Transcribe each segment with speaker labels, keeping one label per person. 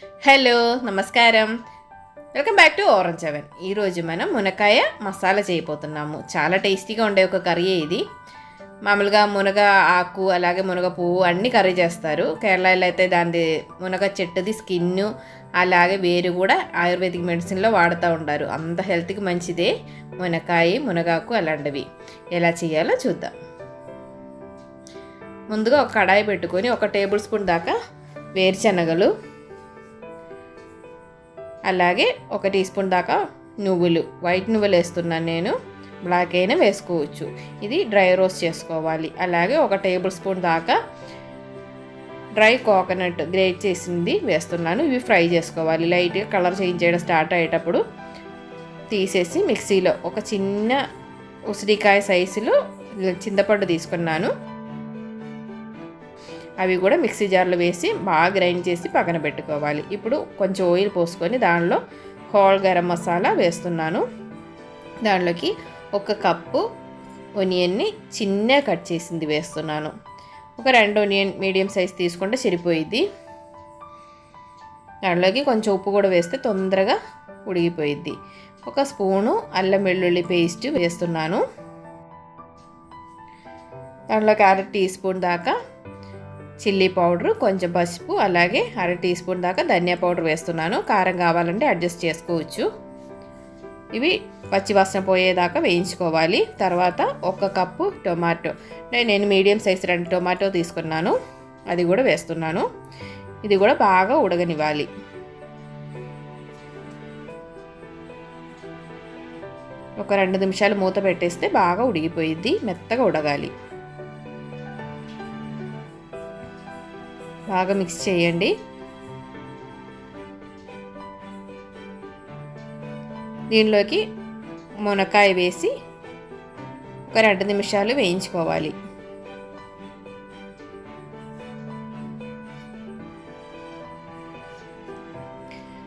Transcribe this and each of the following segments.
Speaker 1: Hello నమస్కారం. Welcome back to orange oven. ఈరోజు మనం మునక్కాయ మసాలా చేయబోతున్నాము. చాలా టేస్టీగా ఉండే ఒక కర్రీ ఇది. మామూలుగా మునగ ఆకు అలాగే మునగ పువ్వు అన్నీ కర్రీ చేస్తారు. కేరళలో అయితే దాని మునగ చెట్టుది స్కిన్ అలాగే వేరు కూడా ఆయుర్వేదిక్ మెడిసిన్లో వాడుతూ ఉంటారు. అంత హెల్త్కి మంచిదే మునక్కాయ మునగాకు అలాంటివి. ఎలా చేయాలో చూద్దాం. ముందుగా ఒక కడాయి పెట్టుకొని 1 టేబుల్ స్పూన్ దాకా వేరుశనగలు అలాగే 1 టీ స్పూన్ దాకా నువ్వులు, వైట్ నువ్వులు వేస్తున్నాను నేను, బ్లాక్ అయినా వేసుకోవచ్చు. ఇది డ్రై రోస్ట్ చేసుకోవాలి. అలాగే 1 టేబుల్ స్పూన్ దాకా డ్రై కోకోనట్ గ్రేట్ చేసింది వేస్తున్నాను. ఇవి ఫ్రై చేసుకోవాలి. లైట్గా కలర్ చేంజ్ చేయడం స్టార్ట్ అయ్యేటప్పుడు తీసేసి మిక్సీలో ఒక చిన్న ఉసిరికాయ సైజులో చింతపండు తీసుకున్నాను. అవి కూడా మిక్సీ జార్లో వేసి బాగా గ్రైండ్ చేసి పక్కన పెట్టుకోవాలి. ఇప్పుడు కొంచెం ఆయిల్ పోసుకొని దానిలో హోల్ గరం మసాలా వేస్తున్నాను. దానిలోకి 1 కప్పు ఆనియన్ని చిన్నగా కట్ చేసింది వేస్తున్నాను. ఒక 2 ఆనియన్ మీడియం సైజ్ తీసుకుంటే సరిపోయిద్ది. దానిలోకి కొంచెం ఉప్పు కూడా వేస్తే తొందరగా ఉడికిపోయిద్ది. 1 స్పూను అల్లం వెల్లుల్లి పేస్ట్ వేస్తున్నాను. దానిలోకి 1/2 టీ స్పూన్ దాకా చిల్లీ పౌడరు, కొంచెం పసుపు, అలాగే 1/2 టీ స్పూన్ దాకా ధనియా పౌడర్ వేస్తున్నాను. కారం కావాలంటే అడ్జస్ట్ చేసుకోవచ్చు. ఇవి పచ్చివాసన పోయేదాకా వేయించుకోవాలి. తర్వాత 1 కప్పు టొమాటో, నేను మీడియం సైజ్ 2 టొమాటో తీసుకున్నాను, అది కూడా వేస్తున్నాను. ఇది కూడా బాగా ఉడకనివ్వాలి. ఒక 2 నిమిషాలు మూత పెట్టేస్తే బాగా ఉడికిపోయిద్ది, మెత్తగా ఉడకాలి. బాగా మిక్స్ చేయండి. దీనిలోకి మునక్కాయ వేసి ఒక 2 నిమిషాలు వేయించుకోవాలి.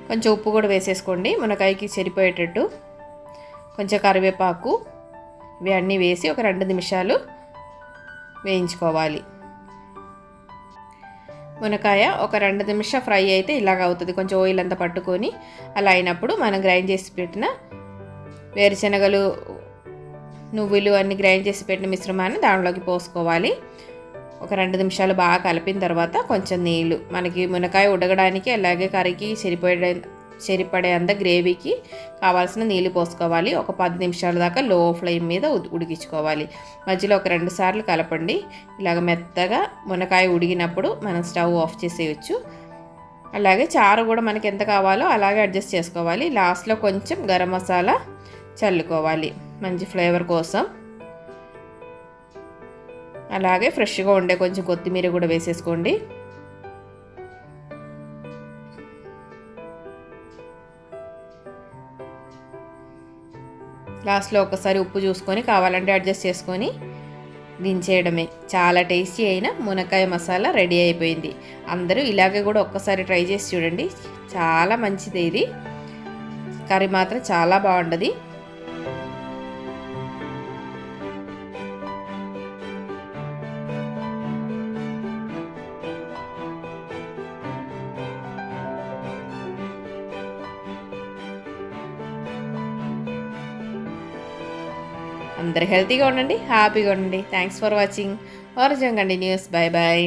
Speaker 1: కొంచెం ఉప్పు కూడా వేసేసుకోండి మునక్కాయకి సరిపోయేటట్టు. కొంచెం కరివేపాకు, ఇవి అన్నీ వేసి ఒక 2 నిమిషాలు వేయించుకోవాలి. మునక్కాయ ఒక 2 నిమిషాలు ఫ్రై అయితే ఇలాగ అవుతుంది. కొంచెం ఆయిల్ అంతా పట్టుకొని అలా అయినప్పుడు మనం గ్రైండ్ చేసి పెట్టిన వేరుశనగలు, నువ్వులు అన్నీ గ్రైండ్ చేసి పెట్టిన మిశ్రమాన్ని దానిలోకి పోసుకోవాలి. ఒక 2 నిమిషాలు బాగా కలిపిన తర్వాత కొంచెం నీళ్ళు, మనకి మునక్కాయ ఉడకడానికి అలాగే కర్రీకి సరిపడే అంత గ్రేవీకి కావాల్సిన నీళ్ళు పోసుకోవాలి. ఒక 10 నిమిషాల దాకా లో ఫ్లేమ్ మీద ఉడికించుకోవాలి. మధ్యలో ఒక 2 సార్లు కలపండి. ఇలాగ మెత్తగా మునక్కాయ ఉడికినప్పుడు మనం స్టవ్ ఆఫ్ చేసేయచ్చు. అలాగే చారు కూడా మనకి ఎంత కావాలో అలాగే అడ్జస్ట్ చేసుకోవాలి. లాస్ట్లో కొంచెం గరం మసాలా చల్లుకోవాలి మంచి ఫ్లేవర్ కోసం. అలాగే ఫ్రెష్గా ఉండే కొంచెం కొత్తిమీర కూడా వేసేసుకోండి. లాస్ట్లో ఒకసారి ఉప్పు చూసుకొని కావాలంటే అడ్జస్ట్ చేసుకొని దించేయడమే. చాలా టేస్టీ అయిన మునక్కాయ మసాలా రెడీ అయిపోయింది. అందరూ ఇలాగే కూడా ఒక్కసారి ట్రై చేసి చూడండి. చాలా మంచిది. ఇది కర్రీ మాత్రం చాలా బాగుంటుంది. అందరూ హెల్తీగా ఉండండి, హ్యాపీగా ఉండండి. Thanks for watching orange continues. Bye bye.